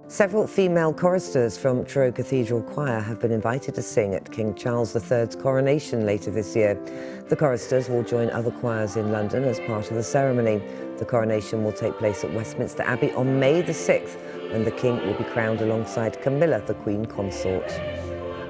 Several female choristers from Truro Cathedral Choir have been invited to sing at King Charles III's coronation later this year. The choristers will join other choirs in London as part of the ceremony. The coronation will take place at Westminster Abbey on May the 6th, when the King will be crowned alongside Camilla, the Queen Consort.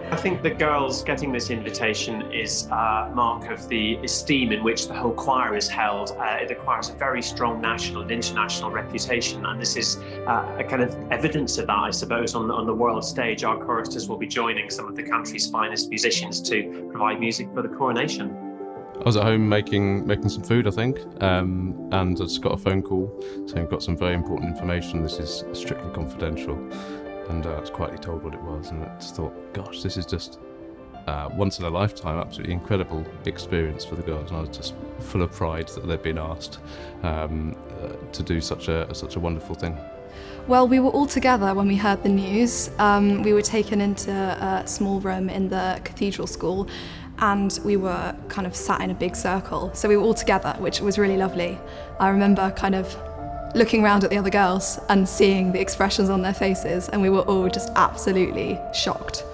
I think the girls getting this invitation is a mark of the esteem in which the whole choir is held. The choir has a very strong national and international reputation, and this is a kind of evidence of that, I suppose, on the world stage. Our choristers will be joining some of the country's finest musicians to provide music for the coronation. I was at home making some food, I think, and I just got a phone call saying we've got some very important information. This is strictly confidential. And I was quietly told what it was, and I just thought, gosh, this is just once in a lifetime, absolutely incredible experience for the girls. And I was just full of pride that they'd been asked to do such a wonderful thing. Well, we were all together when we heard the news. We were taken into a small room in the Cathedral School, and we were kind of sat in a big circle. So we were all together, which was really lovely. I remember kind of looking around at the other girls and seeing the expressions on their faces, and we were all just absolutely shocked.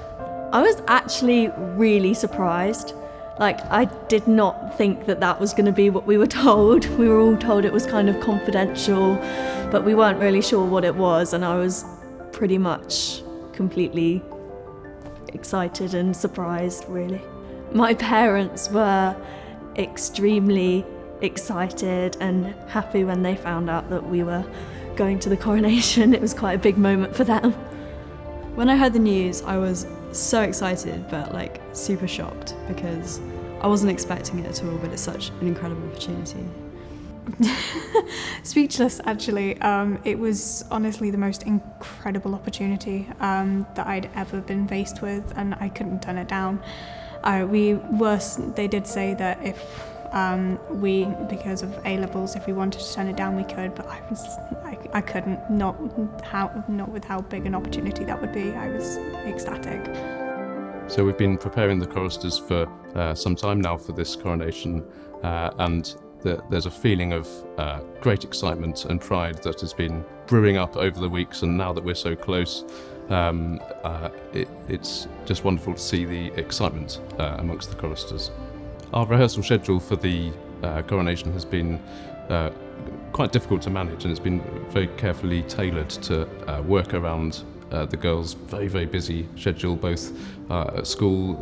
I was actually really surprised. I did not think that was going to be what we were told. We were all told it was kind of confidential, but we weren't really sure what it was, and I was pretty much completely excited and surprised, really. My parents were extremely excited and happy when they found out that we were going to the coronation. It was quite a big moment for them. When I heard the news, I was so excited but super shocked because I wasn't expecting it at all, but it's such an incredible opportunity. Speechless, actually. It was honestly the most incredible opportunity that I'd ever been faced with, and I couldn't turn it down. They did say that if because of A-levels, if we wanted to turn it down, we could, but I couldn't, not with how big an opportunity that would be. I was ecstatic. So we've been preparing the choristers for some time now for this coronation, and there's a feeling of great excitement and pride that has been brewing up over the weeks, and now that we're so close, it's just wonderful to see the excitement amongst the choristers. Our rehearsal schedule for the coronation has been quite difficult to manage, and it's been very carefully tailored to work around the girls' very, very busy schedule, both at school,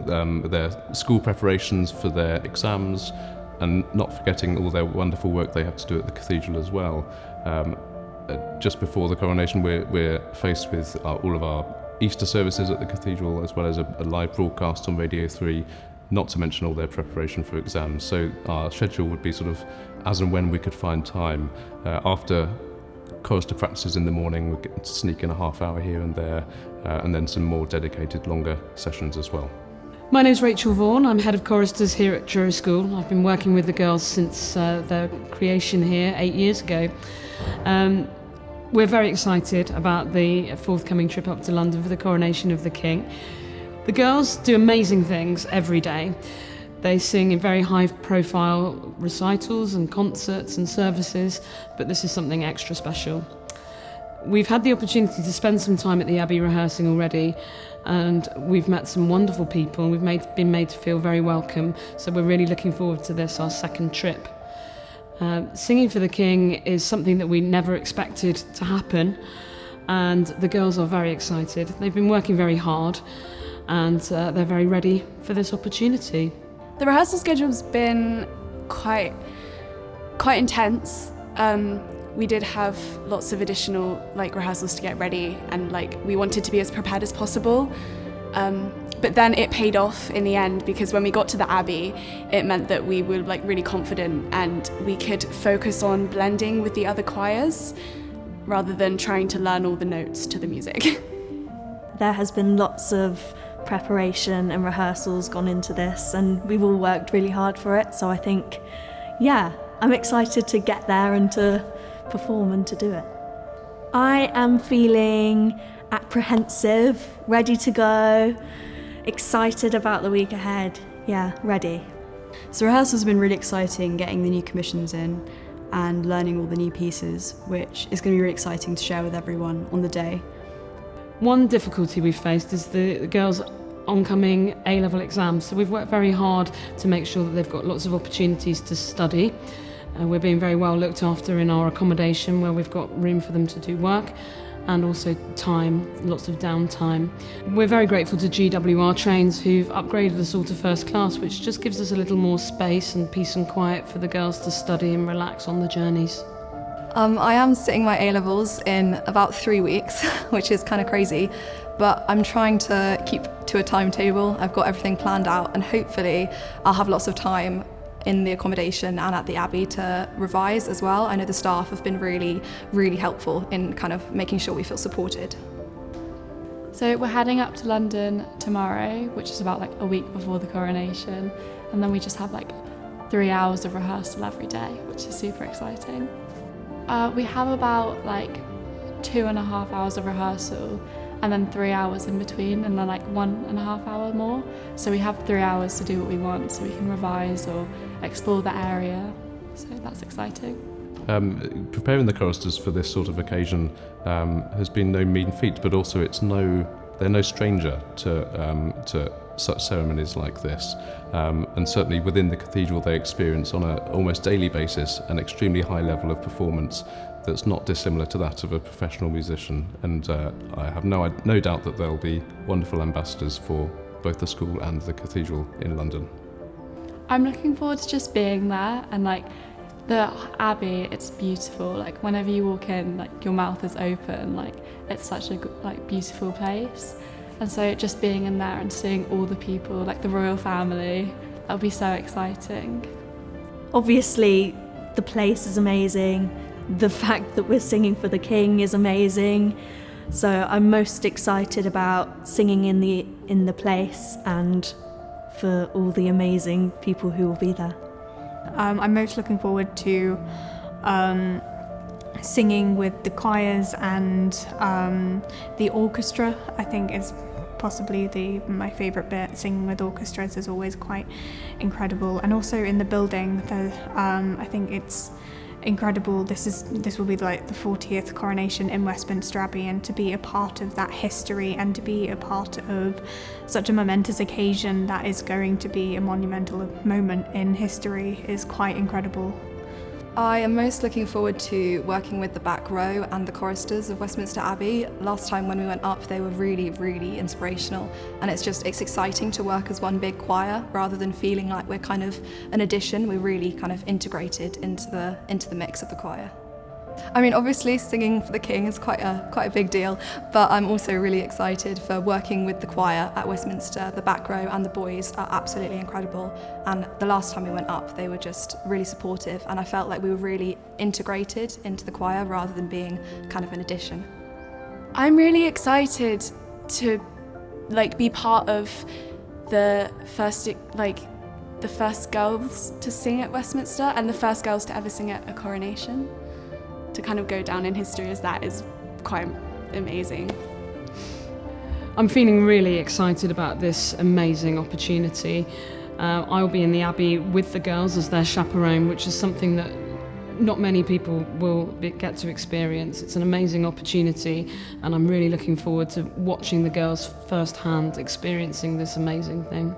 their school preparations for their exams, and not forgetting all their wonderful work they have to do at the cathedral as well. Just before the coronation, we're faced with all of our Easter services at the cathedral, as well as a live broadcast on Radio 3, not to mention all their preparation for exams. So our schedule would be sort of as and when we could find time. After chorister practices in the morning, we'd get to sneak in a half hour here and there, and then some more dedicated longer sessions as well. My name's Rachel Vaughan. I'm head of choristers here at Truro School. I've been working with the girls since their creation here 8 years ago. We're very excited about the forthcoming trip up to London for the coronation of the King. The girls do amazing things every day. They sing in very high-profile recitals and concerts and services, but this is something extra special. We've had the opportunity to spend some time at the Abbey rehearsing already, and we've met some wonderful people, and we've been made to feel very welcome, so we're really looking forward to this, our second trip. Singing for the King is something that we never expected to happen, and the girls are very excited. They've been working very hard, and they're very ready for this opportunity. The rehearsal schedule's been quite intense. We did have lots of additional rehearsals to get ready, and we wanted to be as prepared as possible. But then it paid off in the end, because when we got to the Abbey, it meant that we were really confident and we could focus on blending with the other choirs rather than trying to learn all the notes to the music. There has been lots of preparation and rehearsals gone into this, and we've all worked really hard for it, so I think, I'm excited to get there and to perform and to do it. I am feeling apprehensive, ready to go, excited about the week ahead. Ready. So rehearsal's been really exciting, getting the new commissions in and learning all the new pieces, which is going to be really exciting to share with everyone on the day. One difficulty we've faced is the girls' oncoming A-level exams. So we've worked very hard to make sure that they've got lots of opportunities to study. We're being very well looked after in our accommodation, where we've got room for them to do work, and also time, lots of downtime. We're very grateful to GWR Trains, who've upgraded us all to first class, which just gives us a little more space and peace and quiet for the girls to study and relax on the journeys. I am sitting my A-levels in about 3 weeks, which is kind of crazy, but I'm trying to keep to a timetable. I've got everything planned out, and hopefully I'll have lots of time in the accommodation and at the Abbey to revise as well. I know the staff have been really, really helpful in kind of making sure we feel supported. So we're heading up to London tomorrow, which is about like a week before the coronation, and then we just have like 3 hours of rehearsal every day, which is super exciting. We have about like 2.5 hours of rehearsal, and then 3 hours in between, and then like 1.5 hour more. So we have 3 hours to do what we want, so we can revise or explore the area. So that's exciting. Preparing the choristers for this sort of occasion has been no mean feat, but also they're no stranger to such ceremonies like this. And certainly within the cathedral they experience on an almost daily basis an extremely high level of performance that's not dissimilar to that of a professional musician. And I have no doubt that they'll be wonderful ambassadors for both the school and the cathedral in London. I'm looking forward to just being there, and like the Abbey, it's beautiful. Like whenever you walk in, like your mouth is open. Like it's such a like beautiful place. And so just being in there and seeing all the people, like the royal family, that would be so exciting. Obviously, the place is amazing. The fact that we're singing for the King is amazing. So I'm most excited about singing in the place and for all the amazing people who will be there. I'm most looking forward to singing with the choirs and the orchestra. I think is possibly my favourite bit. Singing with orchestras is always quite incredible, and also in the building. I think it's incredible. This will be like the 40th coronation in Westminster Abbey, and to be a part of that history and to be a part of such a momentous occasion that is going to be a monumental moment in history is quite incredible. I am most looking forward to working with the back row and the choristers of Westminster Abbey. Last time when we went up, they were really, really inspirational, and it's exciting to work as one big choir rather than feeling like we're kind of an addition. We're really kind of integrated into the mix of the choir. I mean, obviously singing for the King is quite a big deal, but I'm also really excited for working with the choir at Westminster. The back row and the boys are absolutely incredible, and the last time we went up they were just really supportive, and I felt like we were really integrated into the choir rather than being kind of an addition. I'm really excited to be part of the first girls to sing at Westminster and the first girls to ever sing at a coronation. To kind of go down in history as that is quite amazing. I'm feeling really excited about this amazing opportunity. I'll be in the Abbey with the girls as their chaperone, which is something that not many people will get to experience. It's an amazing opportunity, and I'm really looking forward to watching the girls firsthand experiencing this amazing thing.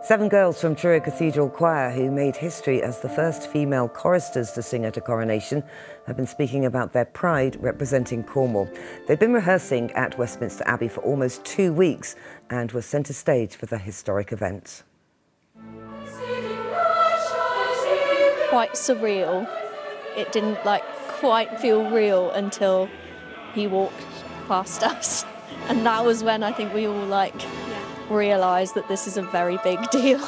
Seven girls from Truro Cathedral Choir, who made history as the first female choristers to sing at a coronation, have been speaking about their pride representing Cornwall. They've been rehearsing at Westminster Abbey for almost 2 weeks and were centre stage for the historic event. Quite surreal. It didn't quite feel real until he walked past us, and that was when I think we all realise that this is a very big deal.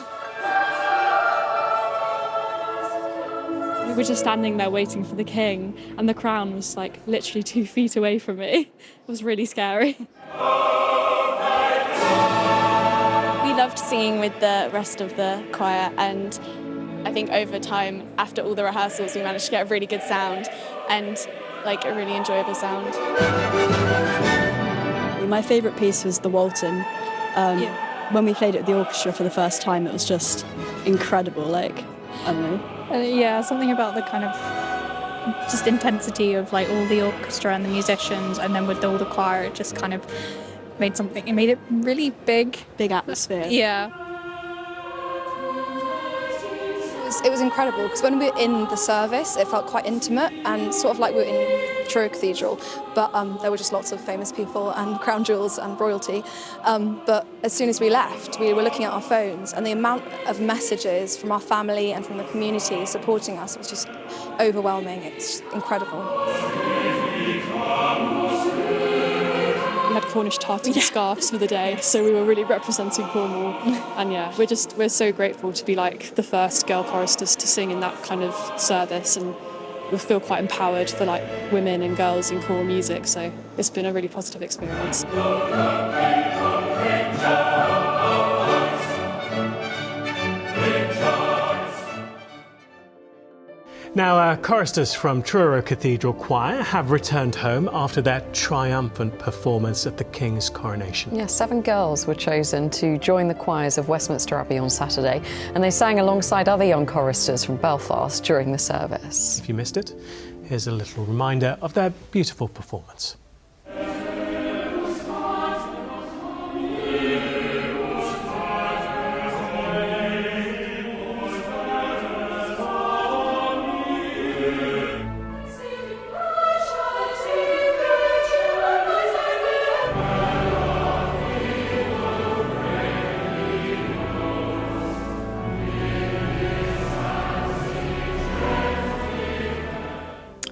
We were just standing there waiting for the King, and the crown was literally 2 feet away from me. It was really scary. We loved singing with the rest of the choir, and I think over time, after all the rehearsals, we managed to get a really good sound and a really enjoyable sound. My favourite piece was the Walton. When we played it with the orchestra for the first time, it was just incredible. I don't know. Yeah, something about the kind of just intensity of like all the orchestra and the musicians, and then with all the choir, it just kind of made it really big. Big atmosphere. Yeah. It was incredible because when we were in the service, it felt quite intimate and sort of like we were in Truro Cathedral, but there were just lots of famous people and crown jewels and royalty. But as soon as we left, we were looking at our phones, and the amount of messages from our family and from the community supporting us was just overwhelming. It's incredible. We had Cornish tartan scarves for the day, so we were really representing Cornwall. And yeah, we're so grateful to be like the first girl choristers to sing in that kind of service, and we feel quite empowered for like women and girls in choral music, so it's been a really positive experience. Now, choristers from Truro Cathedral Choir have returned home after their triumphant performance at the King's coronation. Yes, 7 girls were chosen to join the choirs of Westminster Abbey on Saturday, and they sang alongside other young choristers from Belfast during the service. If you missed it, here's a little reminder of their beautiful performance.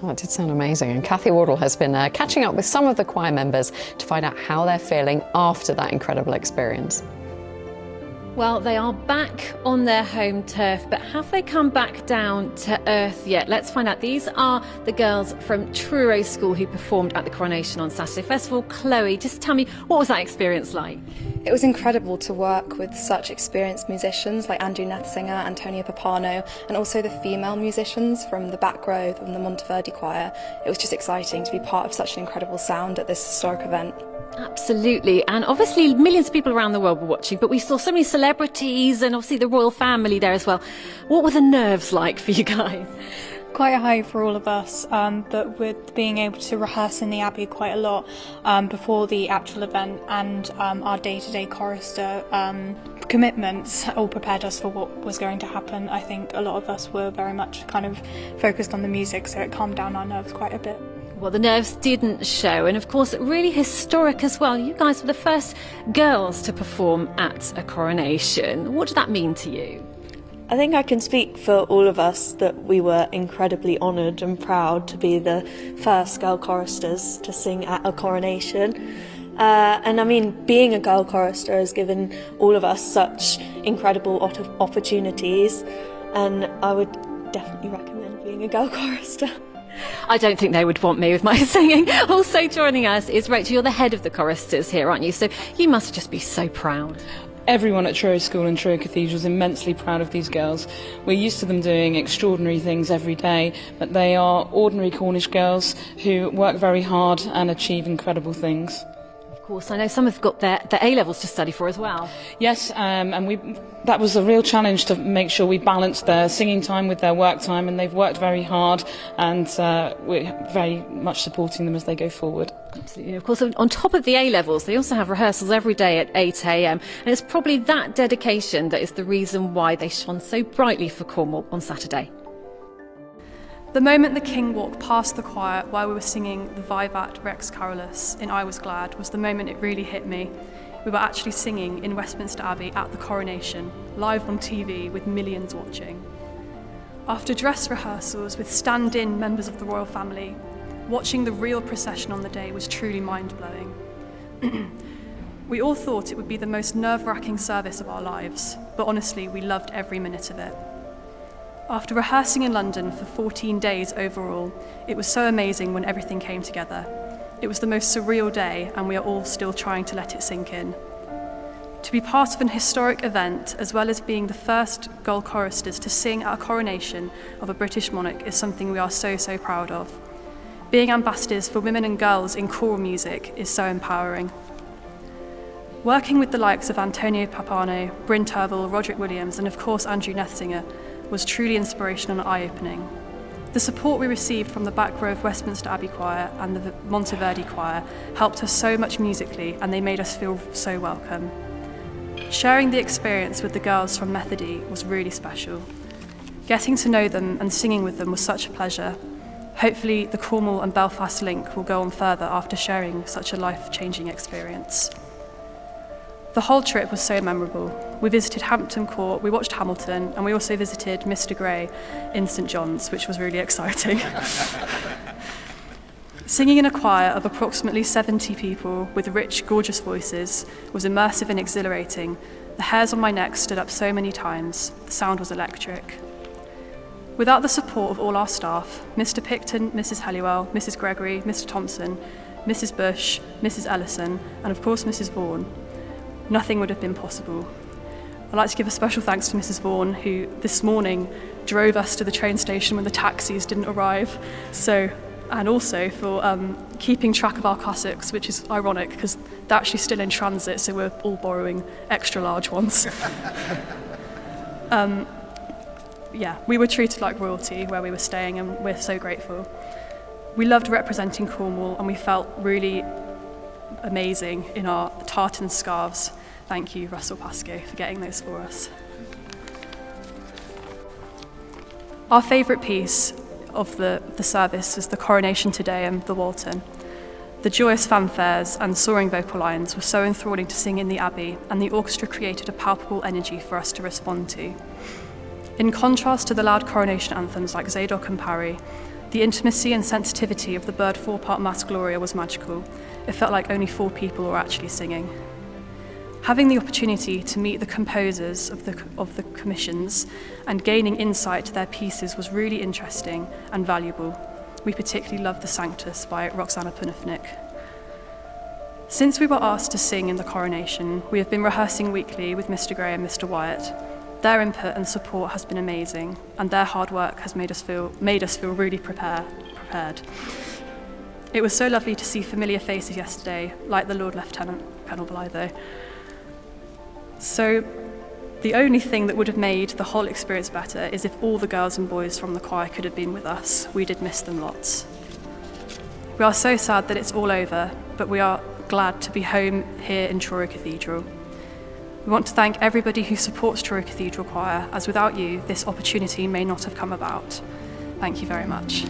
Oh, it did sound amazing, and Cathy Wardle has been catching up with some of the choir members to find out how they're feeling after that incredible experience. Well, they are back on their home turf, but have they come back down to earth yet? Let's find out. These are the girls from Truro School who performed at the coronation on Saturday. First of all, Chloe, just tell me, what was that experience like? It was incredible to work with such experienced musicians like Andrew Nethsinger, Antonia Papano, and also the female musicians from the back row from the Monteverdi Choir. It was just exciting to be part of such an incredible sound at this historic event. Absolutely, and obviously millions of people around the world were watching, but we saw so many celebrities and obviously the royal family there as well. What were the nerves like for you guys? Quite high for all of us, but with being able to rehearse in the Abbey quite a lot before the actual event, and our day-to-day chorister commitments all prepared us for what was going to happen. I think a lot of us were very much kind of focused on the music, so it calmed down our nerves quite a bit. Well, the nerves didn't show, and of course really historic as well. You guys were the first girls to perform at a coronation. What did that mean to you? I think I can speak for all of us that we were incredibly honoured and proud to be the first girl choristers to sing at a coronation. And I mean, being a girl chorister has given all of us such incredible opportunities, and I would definitely recommend being a girl chorister. I don't think they would want me with my singing. Also joining us is Rachel. You're the head of the choristers here, aren't you? So you must just be so proud. Everyone at Truro School and Truro Cathedral is immensely proud of these girls. We're used to them doing extraordinary things every day, but they are ordinary Cornish girls who work very hard and achieve incredible things. Of course, I know some have got their A-levels to study for as well. Yes, and that was a real challenge to make sure we balanced their singing time with their work time, and they've worked very hard, and we're very much supporting them as they go forward. Absolutely. Of course, on top of the A-levels, they also have rehearsals every day at 8 a.m, and it's probably that dedication that is the reason why they shone so brightly for Cornwall on Saturday. The moment the King walked past the choir while we were singing the Vivat Rex Carolus in I Was Glad was the moment it really hit me. We were actually singing in Westminster Abbey at the coronation, live on TV with millions watching. After dress rehearsals with stand-in members of the royal family, watching the real procession on the day was truly mind-blowing. We all thought it would be the most nerve-wracking service of our lives, but honestly, we loved every minute of it. After rehearsing in London for 14 days overall, it was so amazing when everything came together. It was the most surreal day, and we are all still trying to let it sink in. To be part of an historic event, as well as being the first girl choristers to sing at a coronation of a British monarch, is something we are so proud of. Being ambassadors for women and girls in choral music is so empowering. Working with the likes of Antonia Papano, Bryn Terval, Roderick Williams, and of course Andrew Nethsinger was truly inspirational and eye-opening. The support we received from the back row of Westminster Abbey Choir and the Monteverdi Choir helped us so much musically, and they made us feel so welcome. Sharing the experience with the girls from Methody was really special. Getting to know them and singing with them was such a pleasure. Hopefully the Cornwall and Belfast link will go on further after sharing such a life-changing experience. The whole trip was so memorable. We visited Hampton Court, we watched Hamilton, and we also visited Mr. Gray in St John's, which was really exciting. Singing in a choir of approximately 70 people with rich, gorgeous voices was immersive and exhilarating. The hairs on my neck stood up so many times. The sound was electric. Without the support of all our staff, Mr. Picton, Mrs. Halliwell, Mrs. Gregory, Mr. Thompson, Mrs. Bush, Mrs. Ellison, and of course Mrs. Vaughan, nothing would have been possible. I'd like to give a special thanks to Mrs. Vaughan, who this morning drove us to the train station when the taxis didn't arrive. And also for keeping track of our cassocks, which is ironic because they're actually still in transit, so we're all borrowing extra large ones. We were treated like royalty where we were staying, and we're so grateful. We loved representing Cornwall, and we felt really amazing in our tartan scarves. Thank you, Russell Pascoe, for getting those for us. Our favourite piece of the service was the Coronation Te Deum, the Walton. The joyous fanfares and soaring vocal lines were so enthralling to sing in the Abbey, and the orchestra created a palpable energy for us to respond to. In contrast to the loud coronation anthems like Zadok and Parry, the intimacy and sensitivity of the Byrd four-part Mass Gloria was magical. It felt like only 4 people were actually singing. Having the opportunity to meet the composers of the commissions and gaining insight to their pieces was really interesting and valuable. We particularly loved the Sanctus by Roxana Punifnik. Since we were asked to sing in the coronation, we have been rehearsing weekly with Mr. Gray and Mr. Wyatt. Their input and support has been amazing, and their hard work has made us feel really prepared. It was so lovely to see familiar faces yesterday, like the Lord Lieutenant Colonel Blythe. So the only thing that would have made the whole experience better is if all the girls and boys from the choir could have been with us. We did miss them lots. We are so sad that it's all over, but we are glad to be home here in Truro Cathedral. We want to thank everybody who supports Truro Cathedral Choir, as without you, this opportunity may not have come about. Thank you very much.